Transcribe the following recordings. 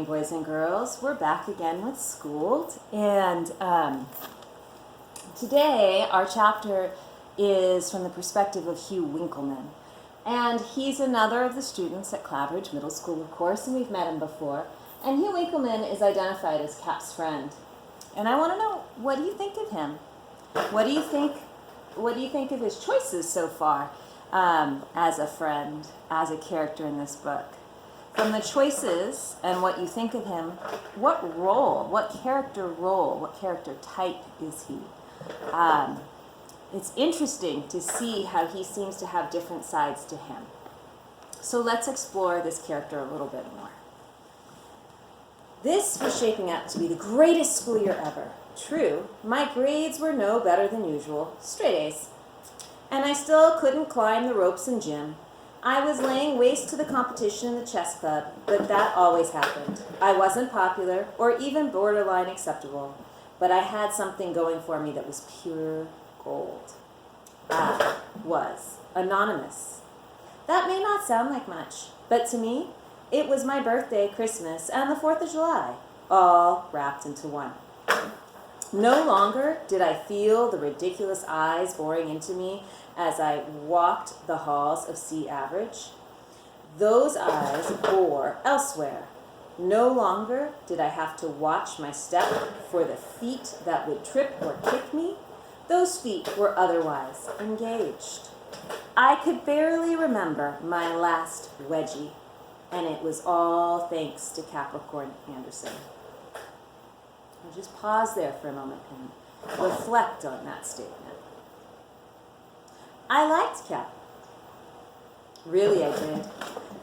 morning, boys and girls. We're back again with Schooled, and today our chapter is from the perspective of Hugh Winkleman. And he's another of the students at Clabridge Middle School, of course, and we've met him before. And Hugh Winkleman is identified as Cap's friend. And I want to know, what do you think of him? What do you think of his choices so far as a friend, as a character in this book? From the choices and what you think of him, what character type is he? It's interesting to see how he seems to have different sides to him. So let's explore this character a little bit more. This was shaping up to be the greatest school year ever. True, my grades were no better than usual, straight A's. And I still couldn't climb the ropes in gym. I was laying waste to the competition in the chess club, but that always happened. I wasn't popular or even borderline acceptable, but I had something going for me that was pure gold. I was anonymous. That may not sound like much, but to me, it was my birthday, Christmas, and the 4th of July, all wrapped into one. No longer did I feel the ridiculous eyes boring into me as I walked the halls of C Average. Those eyes bore elsewhere. No longer did I have to watch my step for the feet that would trip or kick me. Those feet were otherwise engaged. I could barely remember my last wedgie, and it was all thanks to Capricorn Anderson. I'll just pause there for a moment and reflect on that statement. I liked Cap. Really, I did.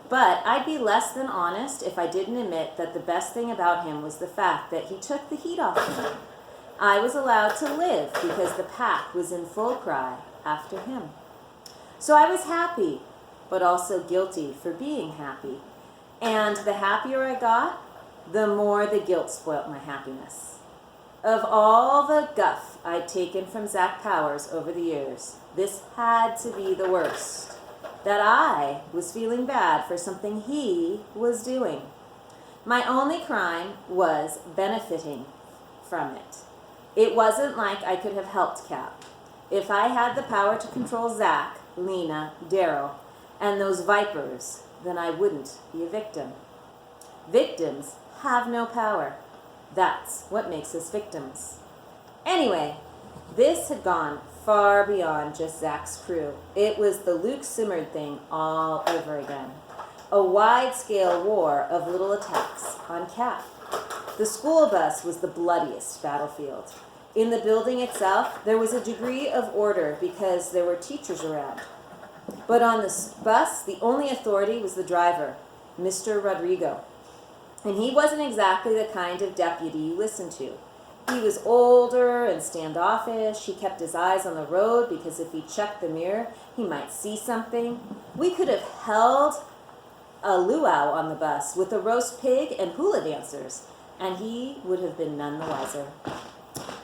But I'd be less than honest if I didn't admit that the best thing about him was the fact that he took the heat off me. I was allowed to live because the pack was in full cry after him. So I was happy, but also guilty for being happy. And the happier I got, the more the guilt spoilt my happiness. Of all the guff I'd taken from Zach Powers over the years, this had to be the worst. That I was feeling bad for something he was doing. My only crime was benefiting from it. It wasn't like I could have helped Cap. If I had the power to control Zach, Lena, Daryl, and those vipers, then I wouldn't be a victim. Victims have no power. That's what makes us victims. Anyway, this had gone far beyond just Zach's crew. It was the Luke Simard thing all over again. A wide-scale war of little attacks on Cap. The school bus was the bloodiest battlefield. In the building itself, there was a degree of order because there were teachers around. But on the bus, the only authority was the driver, Mr. Rodrigo. And he wasn't exactly the kind of deputy you listen to. He was older and standoffish. He kept his eyes on the road because if he checked the mirror, he might see something. We could have held a luau on the bus with a roast pig and hula dancers, and he would have been none the wiser.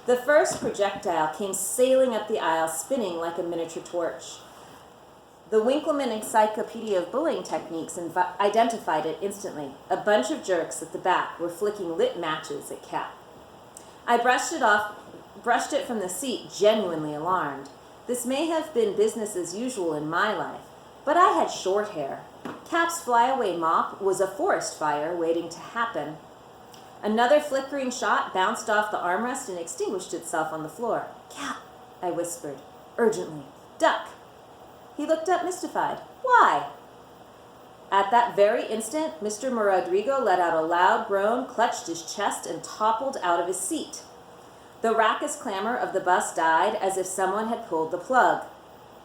The first projectile came sailing up the aisle, spinning like a miniature torch. The Winkleman Encyclopedia of Bullying Techniques identified it instantly. A bunch of jerks at the back were flicking lit matches at Cap. I brushed it from the seat, genuinely alarmed. This may have been business as usual in my life, but I had short hair. Cap's flyaway mop was a forest fire waiting to happen. Another flickering shot bounced off the armrest and extinguished itself on the floor. Cap, I whispered, urgently. Duck. He looked up mystified. Why? At that very instant, Mr. Rodrigo let out a loud groan, clutched his chest, and toppled out of his seat. The raucous clamor of the bus died as if someone had pulled the plug.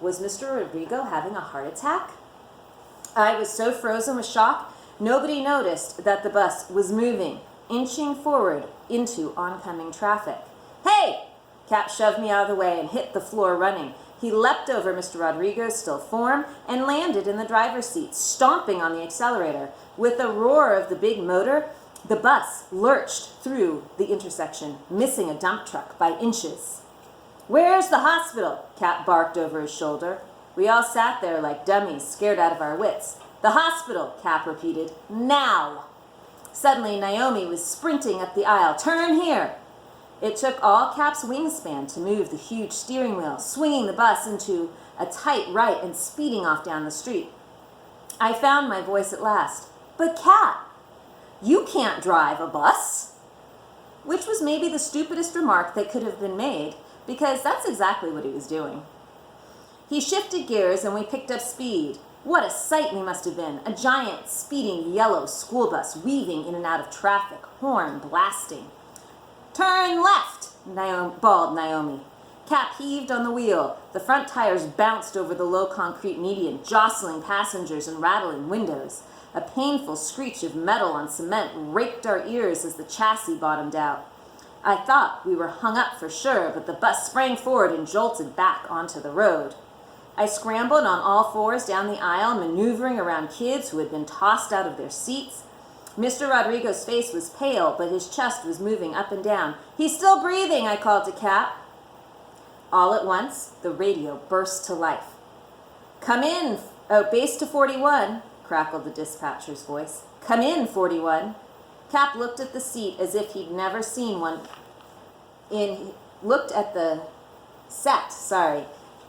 Was Mr. Rodrigo having a heart attack? I was so frozen with shock, nobody noticed that the bus was moving, inching forward into oncoming traffic. Hey! Cap shoved me out of the way and hit the floor running. He leapt over Mr. Rodrigo's still form and landed in the driver's seat, stomping on the accelerator. With the roar of the big motor, the bus lurched through the intersection, missing a dump truck by inches. Where's the hospital? Cap barked over his shoulder. We all sat there like dummies, scared out of our wits. The hospital, Cap repeated. Now! Suddenly, Naomi was sprinting up the aisle. "Turn here!" It took all Cap's wingspan to move the huge steering wheel, swinging the bus into a tight right and speeding off down the street. I found my voice at last. "But Cap, you can't drive a bus!" Which was maybe the stupidest remark that could have been made, because that's exactly what he was doing. He shifted gears and we picked up speed. What a sight we must have been. A giant, speeding yellow school bus weaving in and out of traffic, horn blasting. "Turn left," bawled Naomi. Cap heaved on the wheel. The front tires bounced over the low concrete median, jostling passengers and rattling windows. A painful screech of metal on cement raked our ears as the chassis bottomed out. I thought we were hung up for sure, but the bus sprang forward and jolted back onto the road. I scrambled on all fours down the aisle, maneuvering around kids who had been tossed out of their seats. Mr. Rodrigo's face was pale, but his chest was moving up and down. "He's still breathing," I called to Cap. All at once, the radio burst to life. "Come in, base to 41, crackled the dispatcher's voice. "Come in, 41. Cap looked at the seat as if he'd never seen one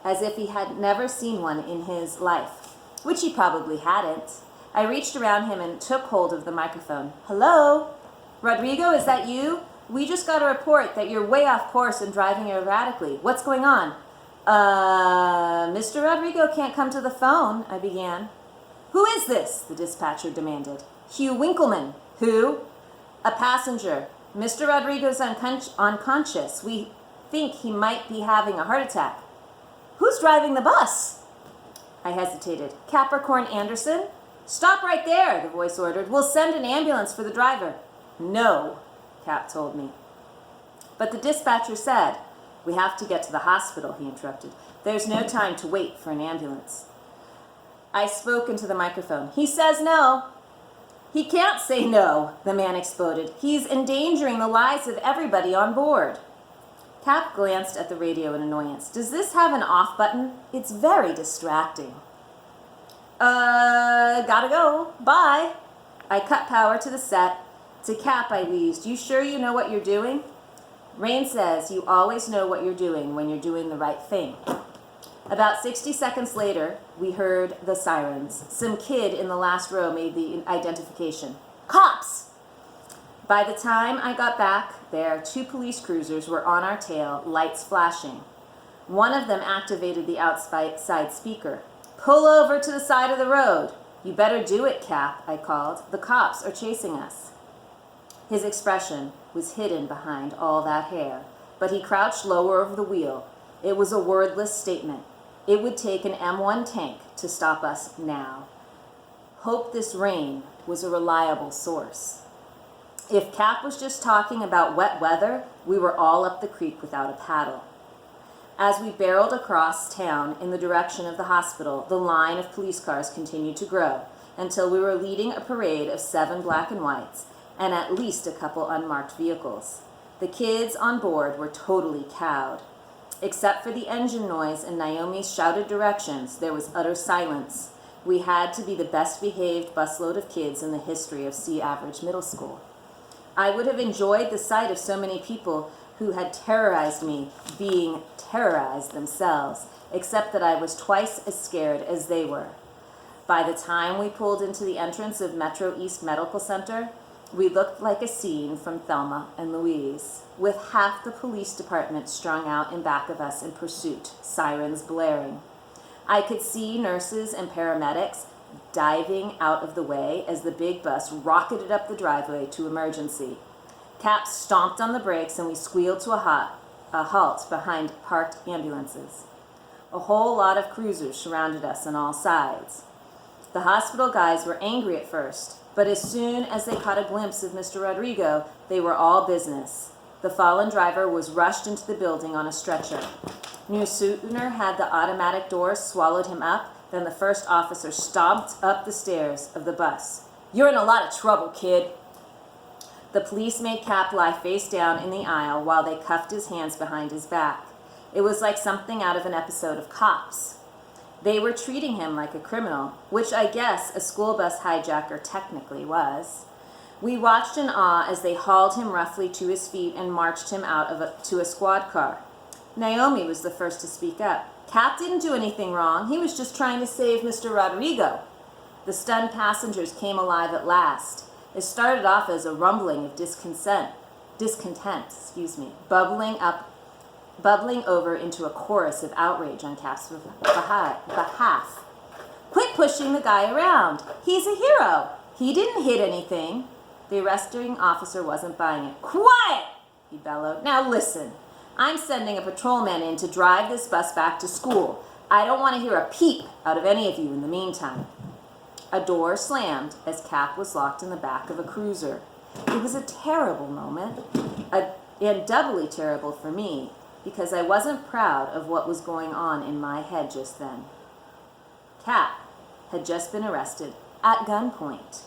as if he had never seen one in his life, which he probably hadn't. I reached around him and took hold of the microphone. "Hello? Rodrigo, is that you? We just got a report that you're way off course and driving erratically. What's going on?" Mr. Rodrigo can't come to the phone," I began. "Who is this?" the dispatcher demanded. "Hugh Winkleman." "Who?" "A passenger. Mr. Rodrigo's unconscious. We think he might be having a heart attack." "Who's driving the bus?" I hesitated. "Capricorn Anderson?" "Stop right there," the voice ordered. "We'll send an ambulance for the driver." "No," Cap told me. But the dispatcher said, "We have to get to the hospital," he interrupted. "There's no time to wait for an ambulance." I spoke into the microphone. "He says no." "He can't say no," the man exploded. "He's endangering the lives of everybody on board." Cap glanced at the radio in annoyance. "Does this have an off button? It's very distracting." Gotta go. Bye." I cut power to the set. To Cap, I wheezed, "You sure you know what you're doing?" Rain says you always know what you're doing when you're doing the right thing. About 60 seconds later, we heard the sirens. Some kid in the last row made the identification. "Cops!" By the time I got back there, 2 police cruisers were on our tail, lights flashing. One of them activated the outside speaker. "Pull over to the side of the road." "You better do it, Cap," I called. "The cops are chasing us." His expression was hidden behind all that hair, but he crouched lower over the wheel. It was a wordless statement. It would take an M1 tank to stop us now. Hope this rain was a reliable source. If Cap was just talking about wet weather, we were all up the creek without a paddle. As we barreled across town in the direction of the hospital, the line of police cars continued to grow until we were leading a parade of 7 black and whites and at least a couple unmarked vehicles. The kids on board were totally cowed. Except for the engine noise and Naomi's shouted directions, there was utter silence. We had to be the best behaved busload of kids in the history of C Average Middle School. I would have enjoyed the sight of so many people who had terrorized me being terrorized themselves, except that I was twice as scared as they were. By the time we pulled into the entrance of Metro East Medical Center, we looked like a scene from Thelma and Louise, with half the police department strung out in back of us in pursuit, sirens blaring. I could see nurses and paramedics diving out of the way as the big bus rocketed up the driveway to emergency. Cap stomped on the brakes and we squealed to a halt behind parked ambulances. A whole lot of cruisers surrounded us on all sides. The hospital guys were angry at first, but as soon as they caught a glimpse of Mr. Rodrigo, they were all business. The fallen driver was rushed into the building on a stretcher. No sooner had the automatic doors swallowed him up than the first officer stomped up the stairs of the bus. "You're in a lot of trouble, kid." The police made Cap lie face down in the aisle while they cuffed his hands behind his back. It was like something out of an episode of Cops. They were treating him like a criminal, which I guess a school bus hijacker technically was. We watched in awe as they hauled him roughly to his feet and marched him out to a squad car. Naomi was the first to speak up. Cap didn't do anything wrong. He was just trying to save Mr. Rodrigo. The stunned passengers came alive at last. It started off as a rumbling of discontent, bubbling over into a chorus of outrage on Cap's behalf. Quit pushing the guy around. He's a hero. He didn't hit anything. The arresting officer wasn't buying it. Quiet, he bellowed. Now listen, I'm sending a patrolman in to drive this bus back to school. I don't want to hear a peep out of any of you in the meantime. A door slammed as Cap was locked in the back of a cruiser. It was a terrible moment, and doubly terrible for me, because I wasn't proud of what was going on in my head just then. Cap had just been arrested at gunpoint.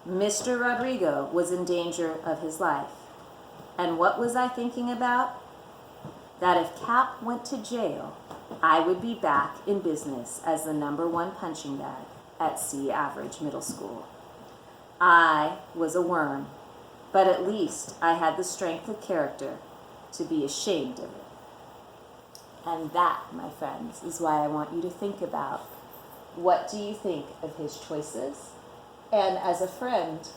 Mr. Rodrigo was in danger of his life. And what was I thinking about? That if Cap went to jail, I would be back in business as the #1 punching bag at C Average Middle School. I was a worm, but at least I had the strength of character to be ashamed of it. And that, my friends, is why I want you to think about, what do you think of his choices? And as a friend,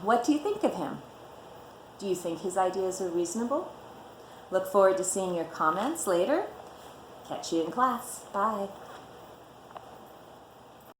what do you think of him? Do you think his ideas are reasonable? Look forward to seeing your comments later. Catch you in class. Bye.